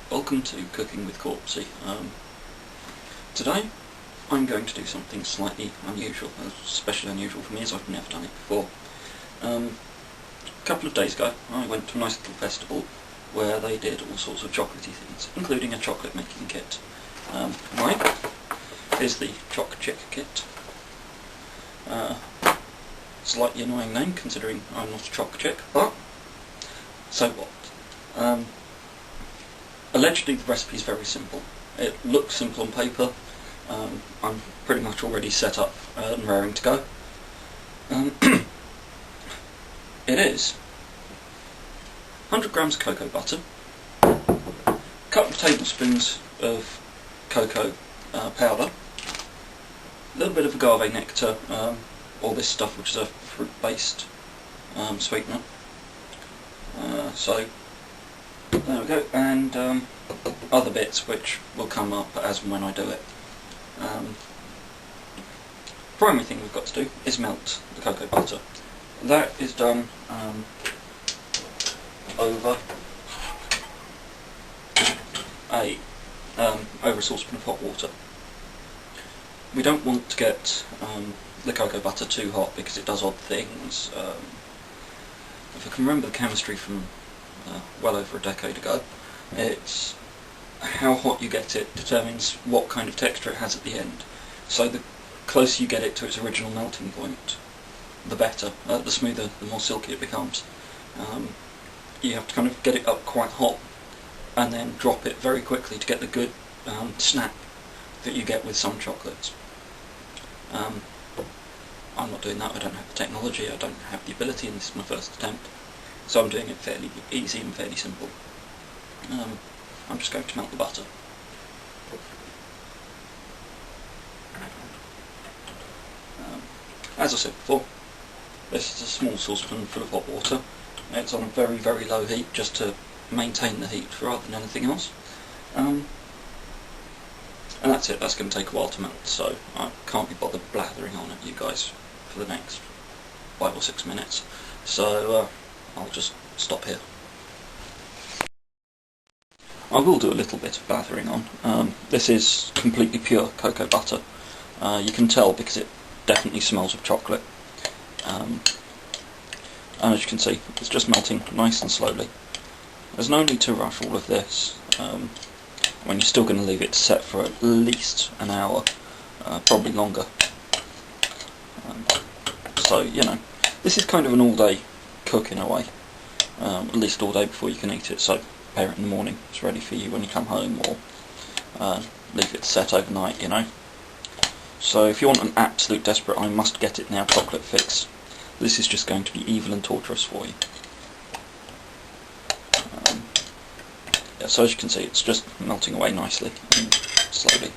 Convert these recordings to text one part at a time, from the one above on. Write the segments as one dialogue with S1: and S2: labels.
S1: Welcome to Cooking with Corpsie. Today I'm going to do something slightly unusual, especially unusual for me as I've never done it before. A couple of days ago I went to a nice little festival where they did all sorts of chocolatey things, including a chocolate making kit. Right, here's the Choc Chick kit. Slightly annoying name considering I'm not a choc chick, but so what? Allegedly the recipe is very simple. It looks simple on paper. I'm pretty much already set up and raring to go. It is 100 grams of cocoa butter, a couple of tablespoons of cocoa powder, a little bit of agave nectar, all this stuff which is a fruit-based sweetener. So there we go, and other bits which will come up as and when I do it. Primary thing we've got to do is melt the cocoa butter. That is done over a saucepan of hot water. We don't want to get the cocoa butter too hot because it does odd things. If I can remember the chemistry from well over a decade ago, it's how hot you get it determines what kind of texture it has at the end. So the closer you get it to its original melting point, the better, the smoother, the more silky it becomes. You have to kind of get it up quite hot and then drop it very quickly to get the good snap that you get with some chocolates. I'm not doing that, I don't have the technology, I don't have the ability, and this is my first attempt. So I'm doing it fairly easy and fairly simple. I'm just going to melt the butter. As I said before, this is a small saucepan full of hot water. It's on a very, very low heat just to maintain the heat rather than anything else. And that's it, that's going to take a while to melt, so I can't be bothered blathering on at you guys for the next 5 or 6 minutes. So I'll just stop here. I will do a little bit of blathering on. This is completely pure cocoa butter. You can tell because it definitely smells of chocolate. And as you can see, it's just melting nice and slowly. There's no need to rush all of this. When you're still going to leave it to set for at least an hour, probably longer. So, you know, this is kind of an all-day cook in a way. At least all day before you can eat it, so prepare it in the morning, it's ready for you when you come home, or leave it to set overnight, you know. So if you want an absolute desperate I must get it now chocolate fix, this is just going to be evil and torturous for you. Yeah, so as you can see, it's just melting away nicely and slowly.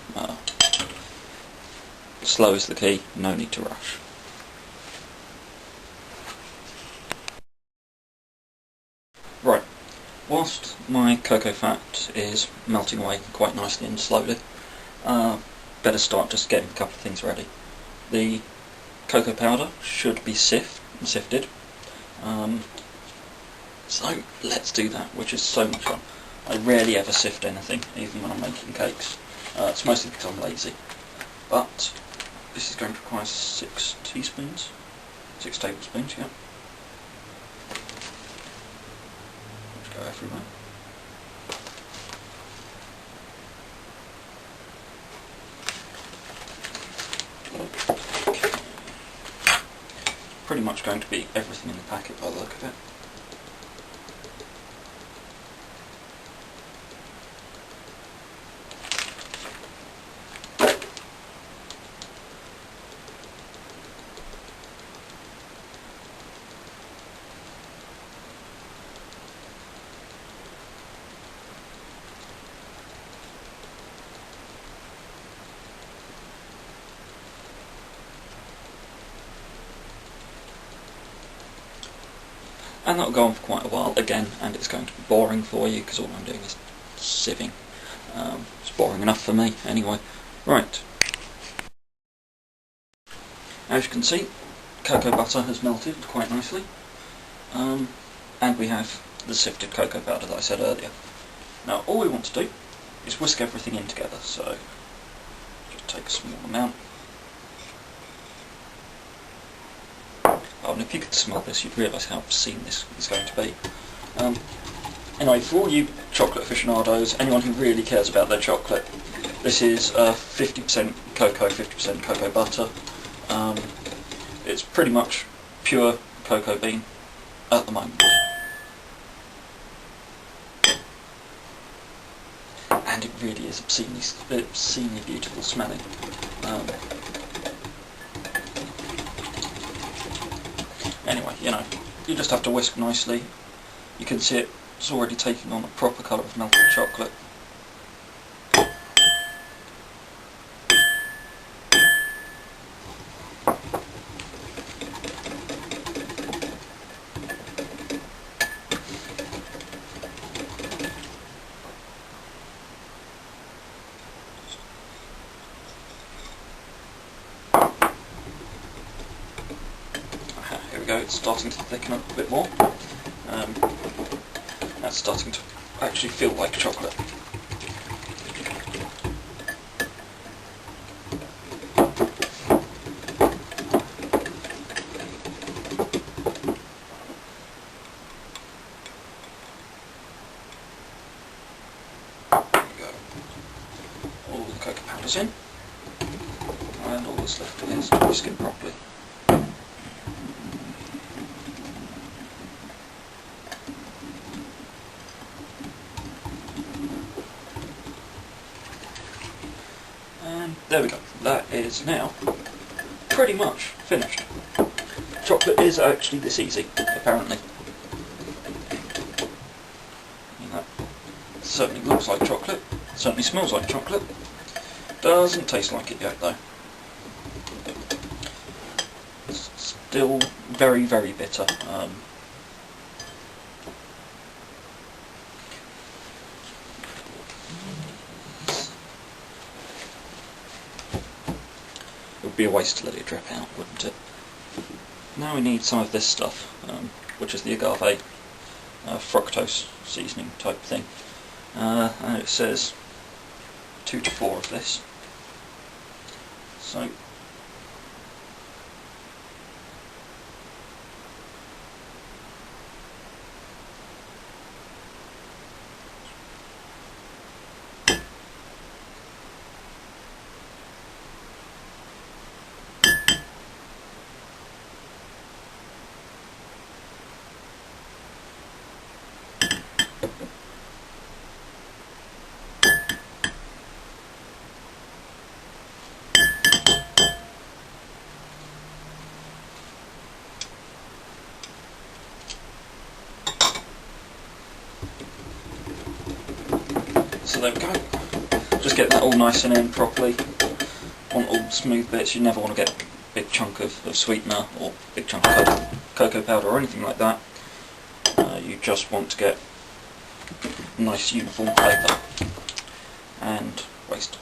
S1: Slow is the key, no need to rush. Right, whilst my cocoa fat is melting away quite nicely and slowly, better start just getting a couple of things ready. The cocoa powder should be sifted, so let's do that, which is so much fun. I rarely ever sift anything, even when I'm making cakes. It's mostly because I'm lazy. But this is going to require 6 tablespoons, yeah. Let's go everywhere. Okay. Pretty much going to be everything in the packet by the look of it. And that'll go on for quite a while again, and it's going to be boring for you because all I'm doing is sieving. It's boring enough for me anyway. Right. As you can see, cocoa butter has melted quite nicely, and we have the sifted cocoa powder that I said earlier. Now all we want to do is whisk everything in together, so just take a small amount. Oh, and if you could smell this, you'd realise how obscene this is going to be. Anyway, for all you chocolate aficionados, anyone who really cares about their chocolate, this is 50% cocoa, 50% cocoa butter. It's pretty much pure cocoa bean at the moment. And it really is obscenely beautiful smelling. Anyway, you just have to whisk nicely. You can see it's already taking on a proper colour of melted chocolate. Here we go, it's starting to thicken up a bit more. That's starting to actually feel like chocolate. There we go. All the cocoa powder's in, and all that's left is to whisk it properly. And there we go, that is now pretty much finished. Chocolate is actually this easy, apparently. That certainly looks like chocolate, certainly smells like chocolate, doesn't taste like it yet though. It's still very, very bitter. It would be a waste to let it drip out, wouldn't it? Now we need some of this stuff, which is the agave fructose seasoning type thing. And it says 2 to 4 of this. So there we go. Just get that all nice and in properly. Want all the smooth bits. You never want to get a big chunk of sweetener or big chunk of cocoa powder or anything like that. You just want to get nice uniform flavour and waste.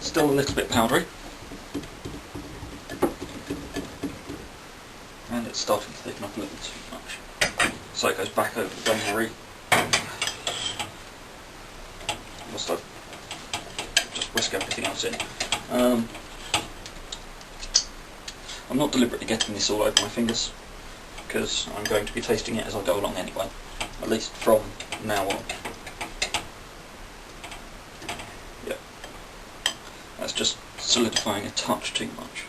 S1: Still a little bit powdery. And it's starting to thicken up a little too much. So it goes back over the bain-marie. Whilst I just whisk everything else in. I'm not deliberately getting this all over my fingers, because I'm going to be tasting it as I go along anyway, at least from now on. Yep. That's just solidifying a touch too much.